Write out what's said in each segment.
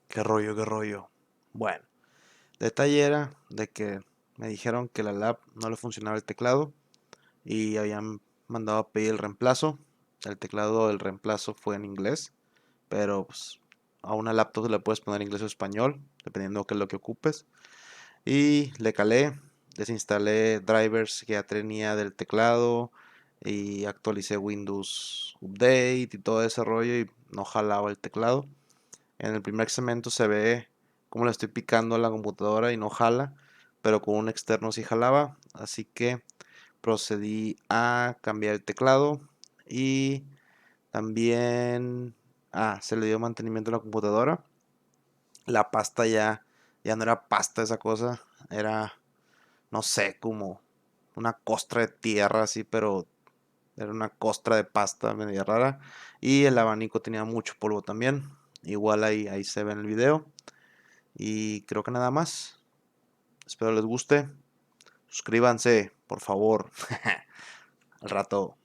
Qué rollo, qué rollo. Bueno, detalle era de que me dijeron que la lap no le funcionaba el teclado y habían mandado a pedir el reemplazo. El teclado del reemplazo fue en inglés, pero pues, a una laptop le puedes poner inglés o español, dependiendo de qué es lo que ocupes. Y le calé, desinstalé drivers que ya tenía del teclado y actualicé Windows Update y todo ese rollo y no jalaba el teclado. En el primer segmento se ve cómo le estoy picando a la computadora y no jala, pero con un externo sí jalaba, así que procedí a cambiar el teclado y también se le dio mantenimiento a la computadora. La pasta ya no era pasta esa cosa, era no sé, como una costra de tierra así, pero era una costra de pasta media rara. Y el abanico tenía mucho polvo también. Igual ahí se ve en el video. Y creo que nada más. Espero les guste. Suscríbanse, por favor. Al rato.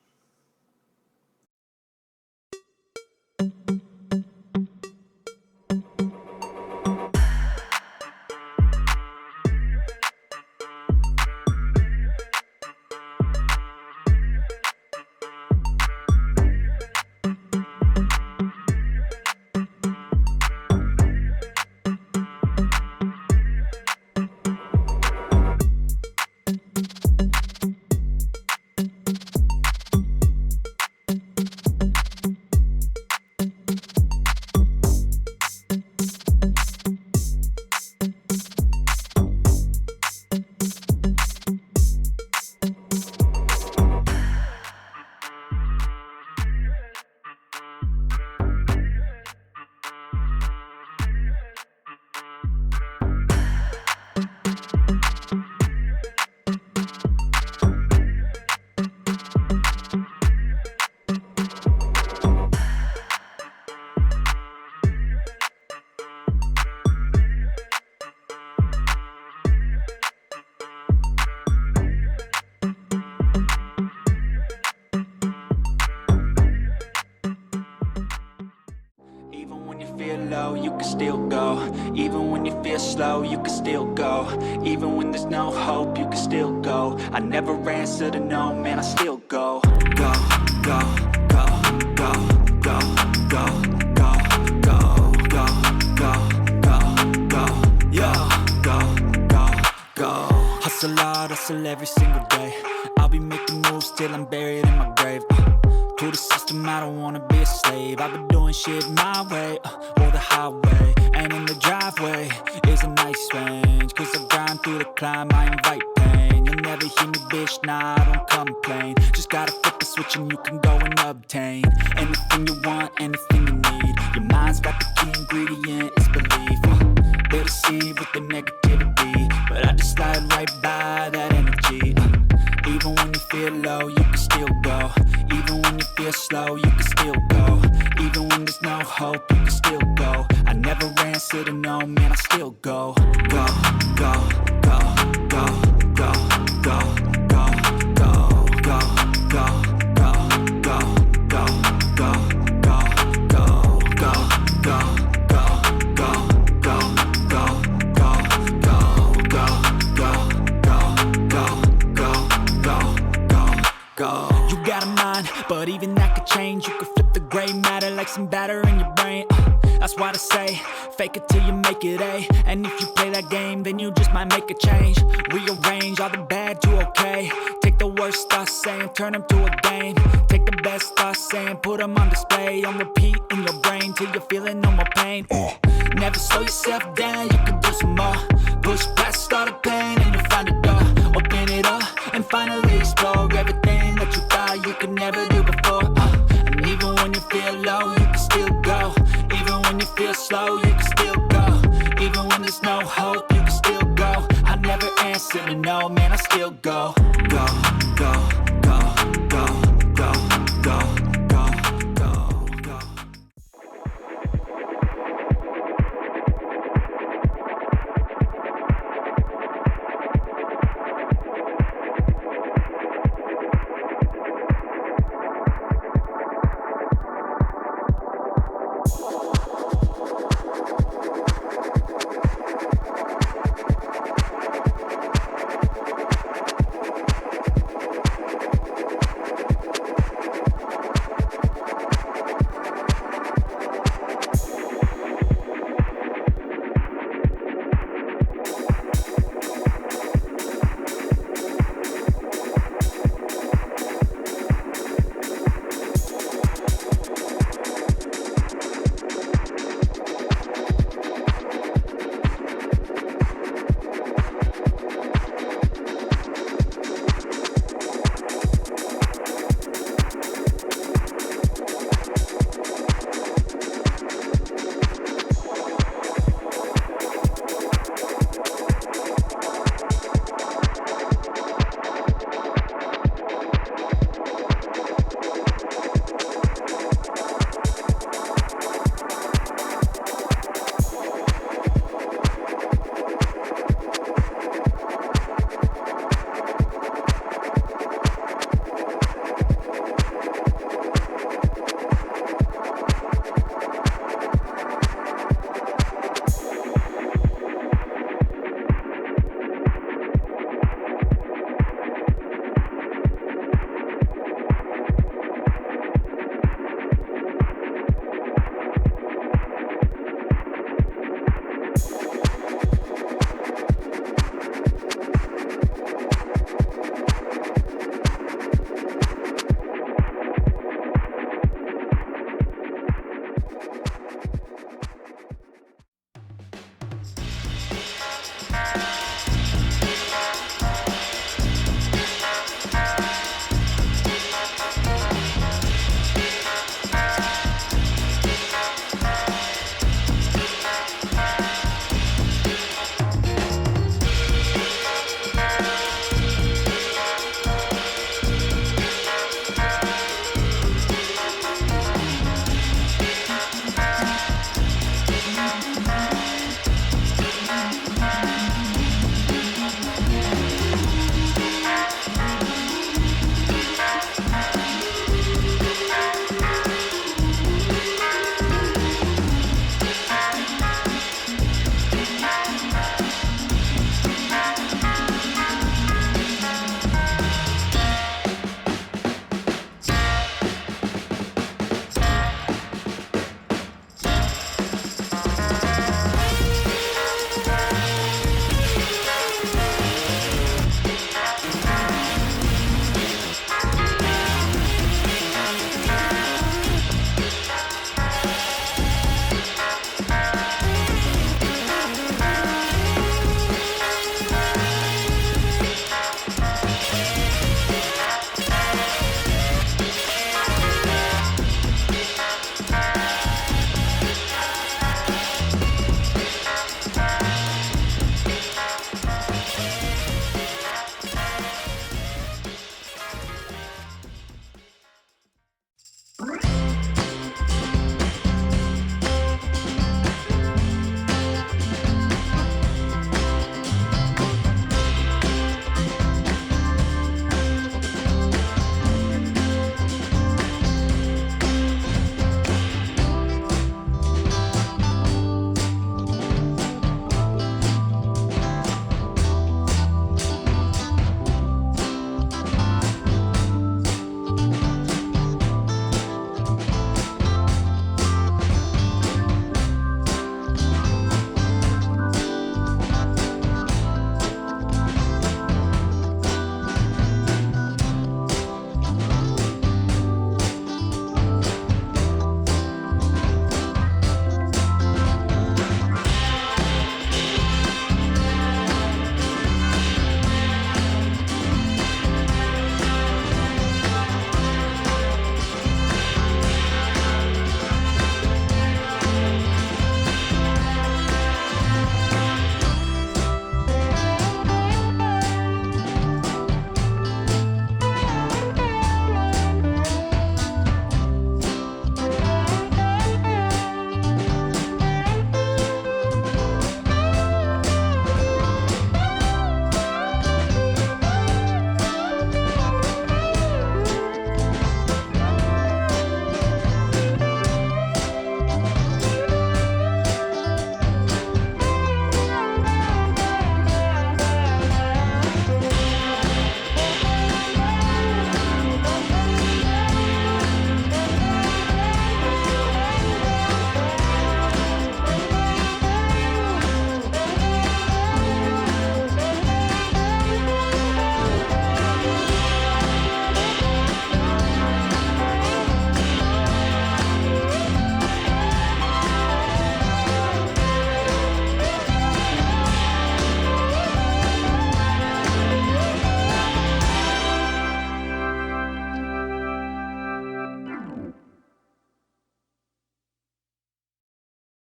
Even when you feel low, you can still go. Even when you feel slow, you can still go. Even when there's no hope, you can still go. I never answer to no, man, I still go. Go, go, go, go, go, go, go, go, go, go, go, go, yeah, go, go, go. Hustle hard, hustle every single day. I'll be making moves till I'm buried in my grave. To the system, I don't wanna be a slave. I've been doing shit my way, or the highway. And in the driveway is a nice range. Cause I grind through the climb, I invite pain. You'll never hear me, bitch, nah, I don't complain. Just gotta flip the switch and you can go and obtain anything you want, anything you need. Your mind's got the key ingredient, it's belief. They'll deceive with the negativity, but I just slide right by that energy. Even when you feel low, you can still go. Even when you feel slow, you can still go. Even when there's no hope, you can still go. I never answer to no, man, I still go. Go, go, go, go, go, go, go, go, go, go, go, go, go, go, go, go, go, go. You got a mind, but even that could change. You could flip the gray matter like some batter in your brain. That's why I say, fake it till you make it A. And if you play that game, then you just might make a change. Rearrange all the bad to okay. Take the worst thoughts saying, turn them to a game. Take the best thoughts saying, put them on display. On repeat in your brain till you're feeling no more pain. Never slow yourself down, you can do some more. Push past all the pain and you'll find a door. Open it up and finally explore everything that you thought you could never do before. And even when you feel low, you can still go. Even when you feel slow, you can still go. Even when there's no hope, you can still go. I never answer to no, man, I still go. Go.